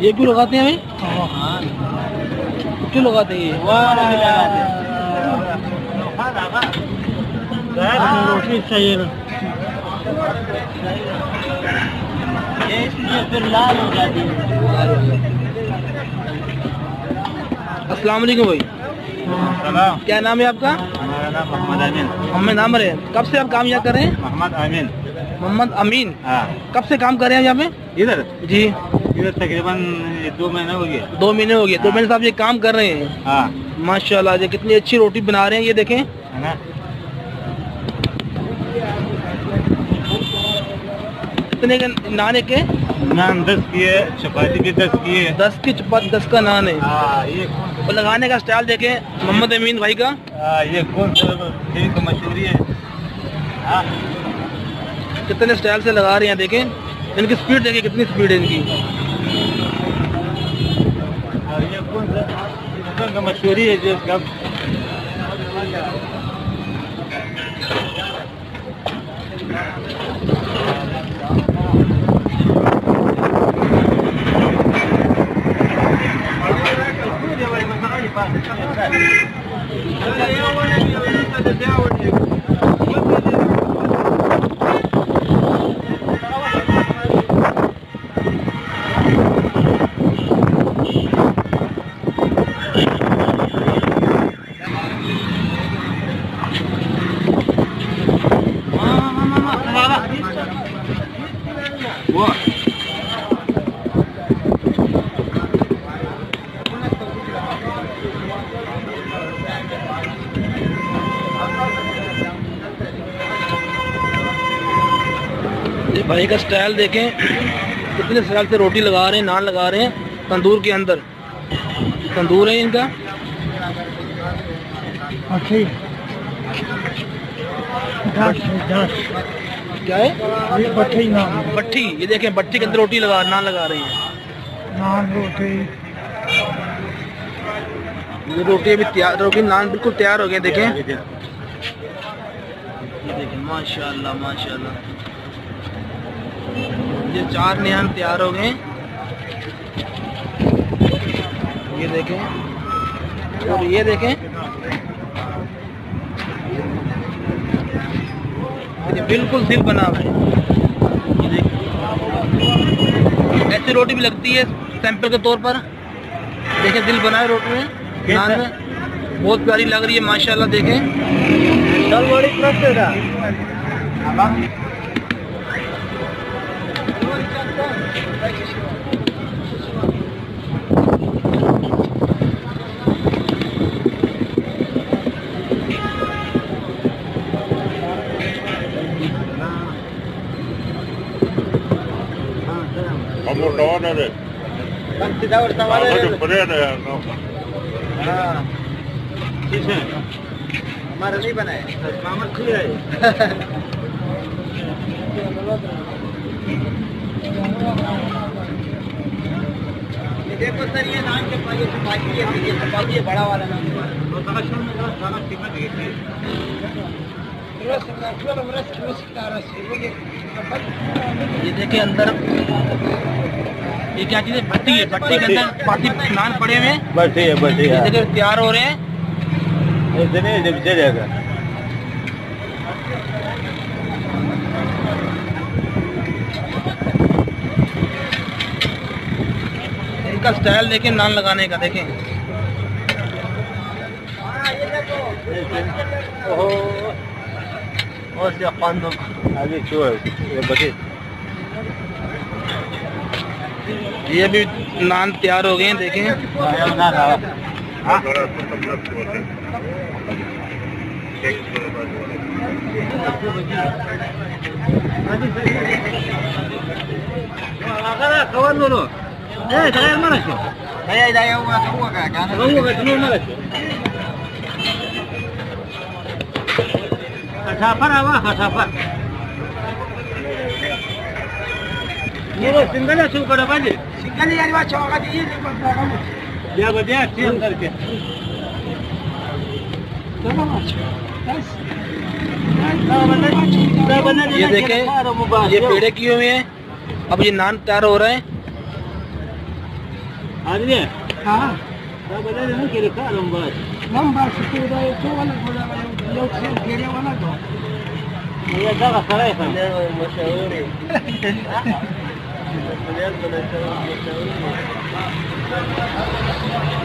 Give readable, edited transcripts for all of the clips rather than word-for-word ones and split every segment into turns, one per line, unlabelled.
ये क्यों लगाते हैं भाई? क्यों लगाते हैं ये? रोटी चाहिए ना, इसलिए फिर लाल हो जाती है। अस्सलाम वालेकुम भाई। क्या नाम है आपका?
हमारा नाम मोहम्मद अमीन।
मोहम्मद नाम है। कब से आप काम यहाँ कर रहे हैं?
मोहम्मद अमीन।
मोहम्मद अमीन।
हाँ।
कब से काम कर रहे हैं यहाँ पे?
इधर
जी,
इधर तकरीबन 2 महीने हो गए।
2 महीने हो गए। 2 महीने से आप ये काम कर रहे हैं?
हाँ।
माशाल्लाह, ये कितनी अच्छी रोटी बना रहे हैं, ये देखें।
है ना?
कितने के नान है के?
नान 10 की है, चपाती भी 10 की है।
10 की चपाती, 10 का नान है।
हाँ, ये
और लगाने का स्टाइल देखें मोहम्मद अमीन भाई का।
ये कौन सा ठीक मशहूरी है। हाँ।
कितने स्टाइल से लगा रहे हैं, देखें। इनकी स्पीड देखिए, कितनी स्पीड है इनकी।
ये कौन सा मशहूरी है जो कब
भाई का स्टाइल देखें, कितने साल से रोटी लगा रहे हैं, नान लगा रहे हैं तंदूर के अंदर। तंदूर है इनका। क्या है?
ये भट्टी नान।
भट्टी। ये देखें, भट्टी के अंदर रोटी नान लगा रहे हैं।
नान रोटी।
ये रोटी अभी तैयार, रोटी नान बिल्कुल तैयार हो गए। देखें, ये देखें, माशाल्लाह माशाल्लाह। ये 4 नान तैयार हो गए। ये देखें, और ये देखें, ये बिल्कुल सिल बना हुआ है। ये देखें, ऐसी रोटी भी लगती है सैंपल के तौर पर। देखें, दिल बना है रोटी में, नान में, बहुत प्यारी लग रही है माशाल्लाह। देखें,
हमारा नहीं बना है, मामर खुला है। देखो सर, ये नान के पास चपाती है, बड़ा वाला नान। ये देखिए अंदर, ये क्या चीज़ है? भट्टी है। भट्टी के अंदर पाती नान पड़े हुए हैं।
भट्टी है, भट्टी है।
देखिए तैयार हो रहे हैं। जब चलेगा
इनका स्टाइल देखें, नान लगाने का देखें। ये भी नान तैयार हो गए हैं, देखें।
सिंगल शुरू पाहिजे, सिंगल यार द्या द्या करके
ये देखें, ये पेड़े किए हुए हैं। अब ये नान तैयार हो रहे हैं।
हाँ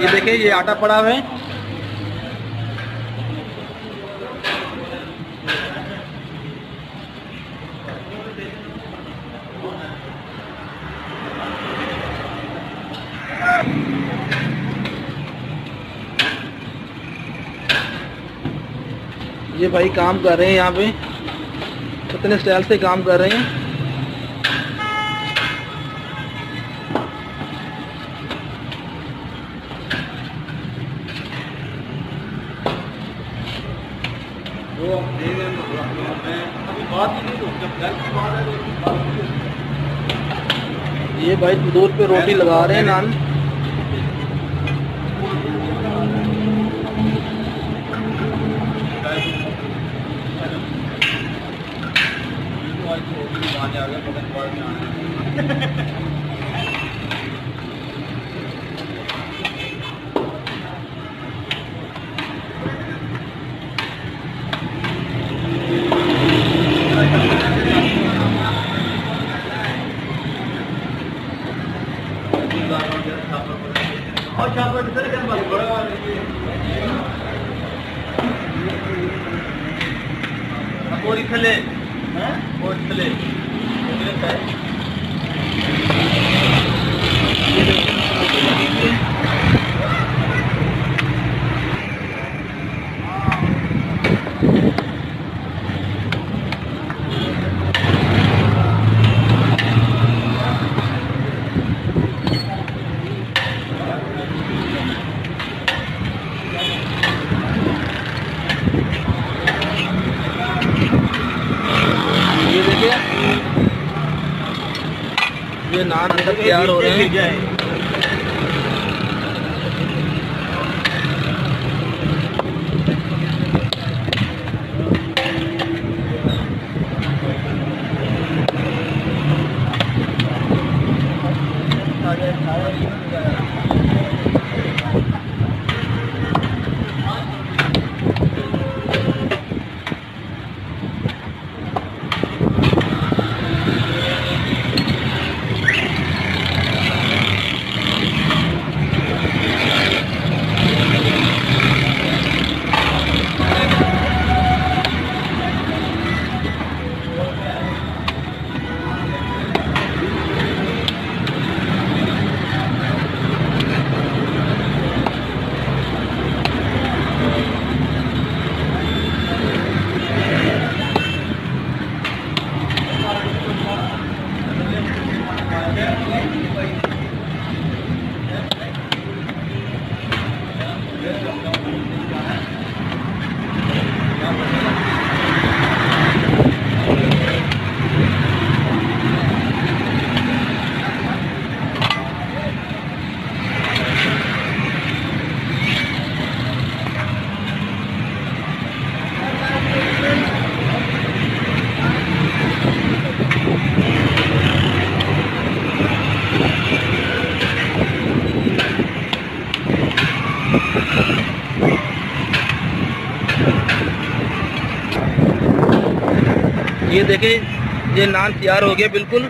ये देखिए, ये आटा पड़ा हुआ है। ये भाई काम कर रहे हैं यहाँ पे, कितने स्टाइल से काम कर रहे हैं। ये भाई तंदूर पे रोटी लगा रहे हैं, नान।
और इखले हैं और इखले
ये नान अंदर तैयार हो रहे हैं। ये देखे, ये नान तैयार हो गया बिल्कुल।